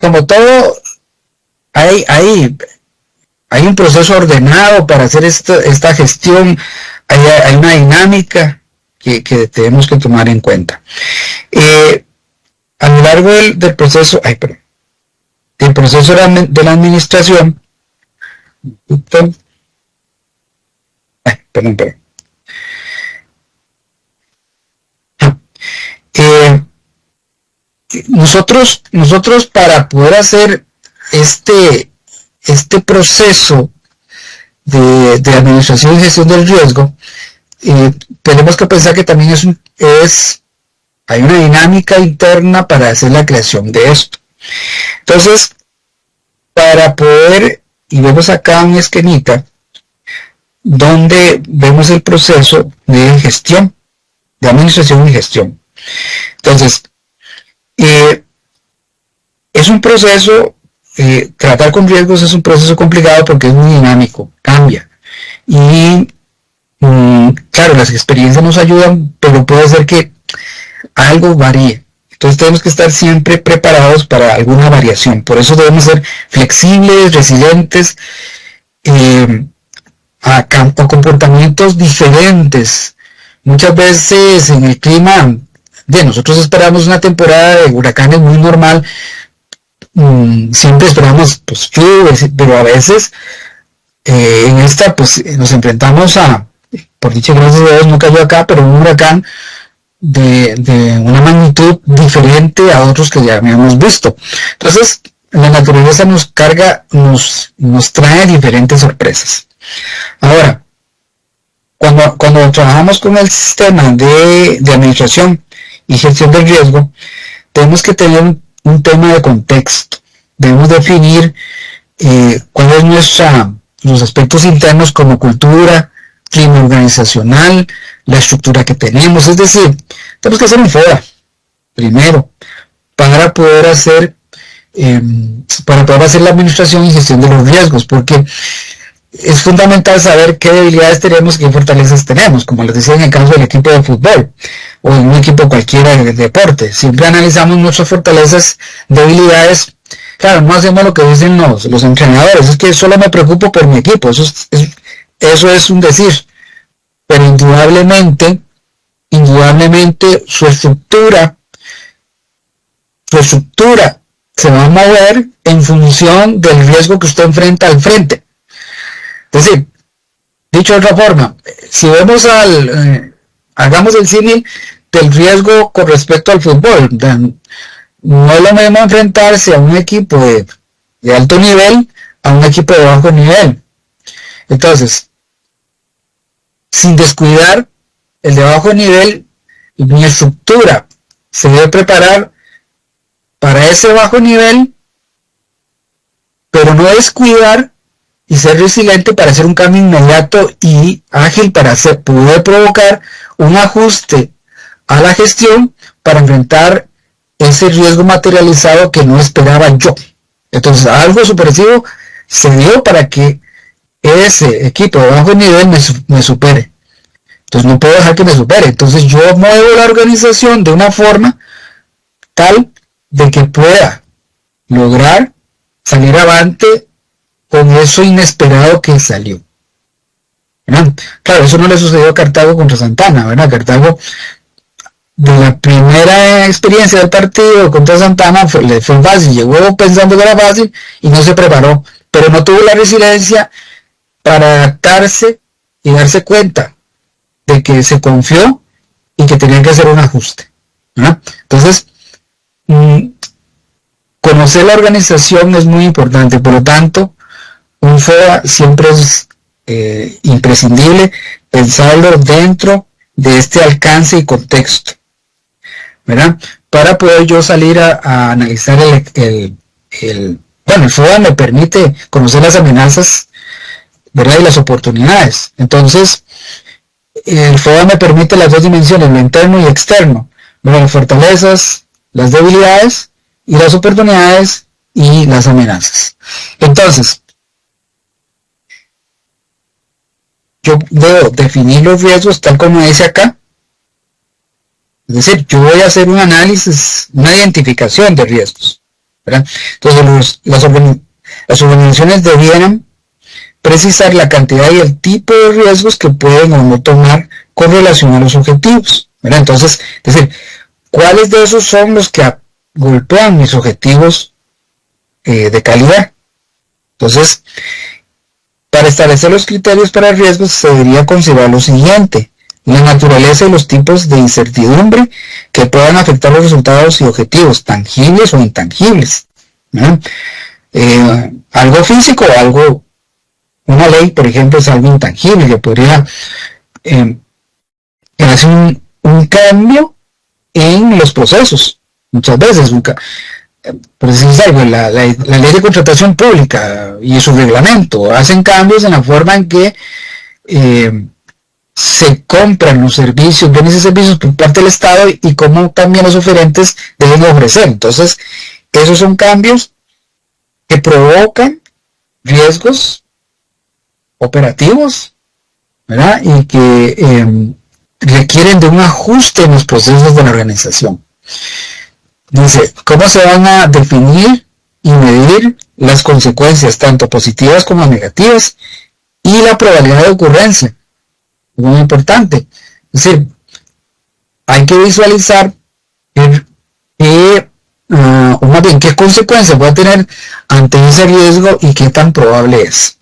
como todo, hay un proceso ordenado para hacer esta gestión, hay una dinámica que tenemos que tomar en cuenta. A lo largo del proceso, el proceso de la administración, perdón. Nosotros para poder hacer este proceso de administración y gestión del riesgo, tenemos que pensar que también hay una dinámica interna para hacer la creación de esto. Entonces, para poder, y vemos acá un esquemita donde vemos el proceso de gestión, de administración y gestión. Entonces, es un proceso, tratar con riesgos es un proceso complicado porque es muy dinámico, cambia. Y claro, las experiencias nos ayudan, pero puede ser que algo varíe. Entonces tenemos que estar siempre preparados para alguna variación. Por eso debemos ser flexibles, resilientes, a comportamientos diferentes. Muchas veces en el clima, nosotros esperamos una temporada de huracanes muy normal, siempre esperamos pues lluvias, pero a veces en esta pues nos enfrentamos por dicha, gracias a Dios no cayó acá, pero un huracán de una magnitud diferente a otros que ya habíamos visto. Entonces la naturaleza nos trae diferentes sorpresas. Ahora, cuando trabajamos con el sistema de administración y gestión del riesgo, tenemos que tener un tema de contexto. Debemos definir cuáles son los aspectos internos como cultura, clima organizacional, la estructura que tenemos. Es decir, tenemos que hacer un FODA primero para poder hacer la administración y gestión de los riesgos, porque es fundamental saber qué debilidades tenemos y qué fortalezas tenemos, como les decía en el caso del equipo de fútbol o en un equipo cualquiera de deporte. Siempre analizamos nuestras fortalezas, debilidades. Claro, no hacemos lo que dicen los entrenadores, es que solo me preocupo por mi equipo, eso es un decir, pero indudablemente su estructura se va a mover en función del riesgo que usted enfrenta al frente. Es decir, dicho de otra forma, si vemos hagamos el símil del riesgo con respecto al fútbol, no es lo mismo enfrentarse a un equipo de alto nivel a un equipo de bajo nivel. Entonces, sin descuidar el de bajo nivel, mi estructura se debe preparar para ese bajo nivel, pero no descuidar y ser resiliente para hacer un cambio inmediato y ágil para poder provocar un ajuste a la gestión para enfrentar ese riesgo materializado que no esperaba yo. Entonces algo sorpresivo se dio para que ese equipo de bajo nivel me supere. Entonces no puedo dejar que me supere. Entonces yo muevo la organización de una forma tal de que pueda lograr salir avante con eso inesperado que salió. ¿Verdad? Claro, eso no le sucedió a Cartago contra Santana, ¿verdad? Cartago, de la primera experiencia del partido contra Santana, le fue fácil, llegó pensando que era fácil y no se preparó, pero no tuvo la resiliencia para adaptarse y darse cuenta de que se confió y que tenían que hacer un ajuste, ¿verdad? Entonces, conocer la organización es muy importante, por lo tanto, un FODA siempre es imprescindible pensarlo dentro de este alcance y contexto, ¿verdad? Para poder yo salir a analizar el FODA me permite conocer las amenazas, ¿verdad? Y las oportunidades. Entonces, el FODA me permite las dos dimensiones, lo interno y externo, ¿verdad? Las fortalezas, las debilidades y las oportunidades y las amenazas. Entonces, yo debo definir los riesgos tal como dice acá. Es decir, yo voy a hacer un análisis, una identificación de riesgos. ¿verdad? Entonces las organizaciones debieran precisar la cantidad y el tipo de riesgos que pueden o no tomar con relación a los objetivos, ¿verdad? Entonces, es decir, ¿cuáles de esos son los que golpean mis objetivos de calidad? Entonces, para establecer los criterios para riesgos se debería considerar lo siguiente: la naturaleza y los tipos de incertidumbre que puedan afectar los resultados y objetivos, tangibles o intangibles, ¿no? Algo físico o algo, una ley, por ejemplo, es algo intangible que podría hacer un cambio en los procesos. Muchas veces, por decir algo, la ley de contratación pública y su reglamento hacen cambios en la forma en que se compran los servicios, bienes y servicios por parte del Estado y cómo también los oferentes deben ofrecer. Entonces, esos son cambios que provocan riesgos operativos, ¿verdad? Y que requieren de un ajuste en los procesos de la organización. Dice, ¿cómo se van a definir y medir las consecuencias, tanto positivas como negativas, y la probabilidad de ocurrencia? Muy importante. Es decir, hay que visualizar o más bien qué consecuencias va a tener ante ese riesgo y qué tan probable es.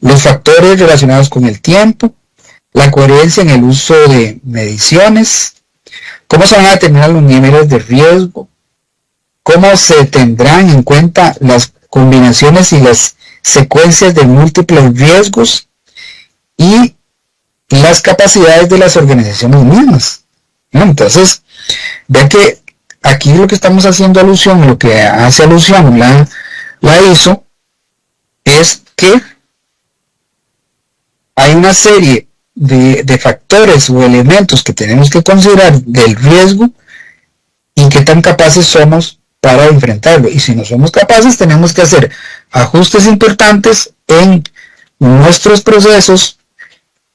Los factores relacionados con el tiempo, la coherencia en el uso de mediciones, cómo se van a determinar los niveles de riesgo, cómo se tendrán en cuenta las combinaciones y las secuencias de múltiples riesgos y las capacidades de las organizaciones mismas, ¿no? Entonces, vean que aquí lo que estamos haciendo alusión, lo que hace alusión la ISO, es que hay una serie de factores o elementos que tenemos que considerar del riesgo y qué tan capaces somos para enfrentarlo. Y si no somos capaces, tenemos que hacer ajustes importantes en nuestros procesos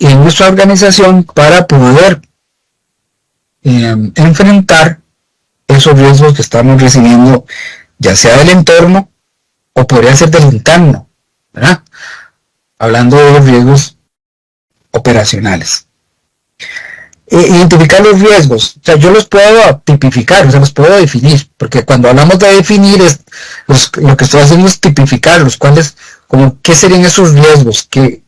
y en nuestra organización para poder enfrentar esos riesgos que estamos recibiendo, ya sea del entorno o podría ser del interno, ¿verdad? Hablando de los riesgos operacionales. Identificar los riesgos, o sea, yo los puedo tipificar, o sea, los puedo definir, porque cuando hablamos de definir, lo que estoy haciendo es tipificarlos, qué serían esos riesgos, qué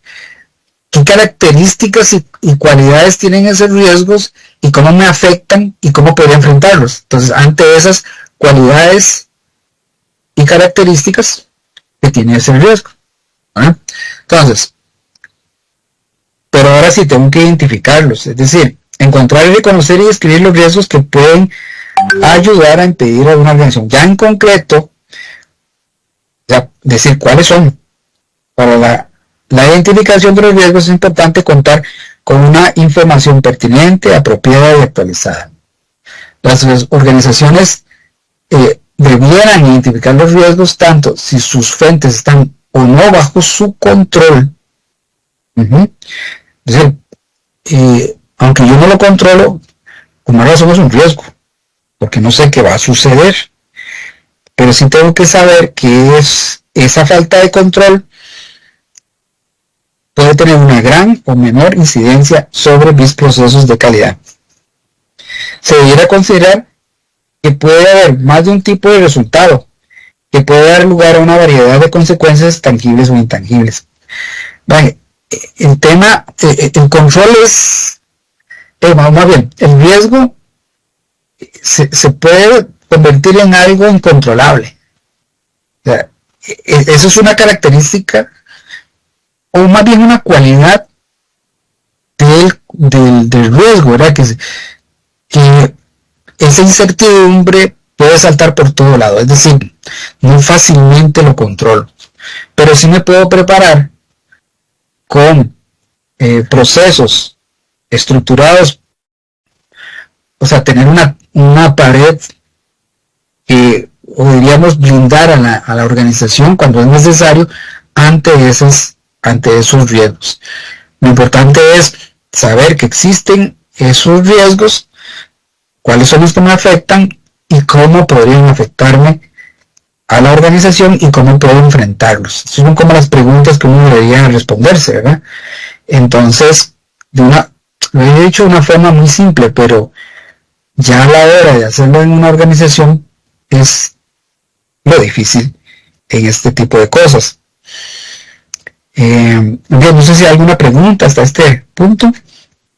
características y cualidades tienen esos riesgos y cómo me afectan y cómo podría enfrentarlos. Entonces, ante esas cualidades y características que tiene ese riesgo, ¿verdad? Entonces, pero ahora sí tengo que identificarlos, es decir, encontrar y reconocer y describir los riesgos que pueden ayudar a impedir a una organización. Ya en concreto, ya decir cuáles son. Para la identificación de los riesgos es importante contar con una información pertinente, apropiada y actualizada. Las organizaciones debieran identificar los riesgos tanto si sus fuentes están o no bajo su control. Es decir, aunque yo no lo controlo, por más razón es un riesgo, porque no sé qué va a suceder, pero sí tengo que saber que esa falta de control puede tener una gran o menor incidencia sobre mis procesos de calidad. Se debiera considerar que puede haber más de un tipo de resultado, que puede dar lugar a una variedad de consecuencias tangibles o intangibles. Vale, el tema, el control es, más bien, el riesgo se puede convertir en algo incontrolable. O sea, eso es una característica, o más bien una cualidad del riesgo, ¿verdad? Que esa incertidumbre puede saltar por todo lado, es decir, muy fácilmente lo controlo, pero sí me puedo preparar con procesos estructurados, o sea, tener una pared que podríamos blindar a la organización cuando es necesario ante esos riesgos. Lo importante es saber que existen esos riesgos, cuáles son los que me afectan y cómo podrían afectarme a la organización y cómo puedo enfrentarlos. Estas son como las preguntas que uno debería responderse, ¿verdad? Entonces, lo he dicho de una forma muy simple, pero ya a la hora de hacerlo en una organización es lo difícil en este tipo de cosas. Bien, no sé si hay alguna pregunta hasta este punto.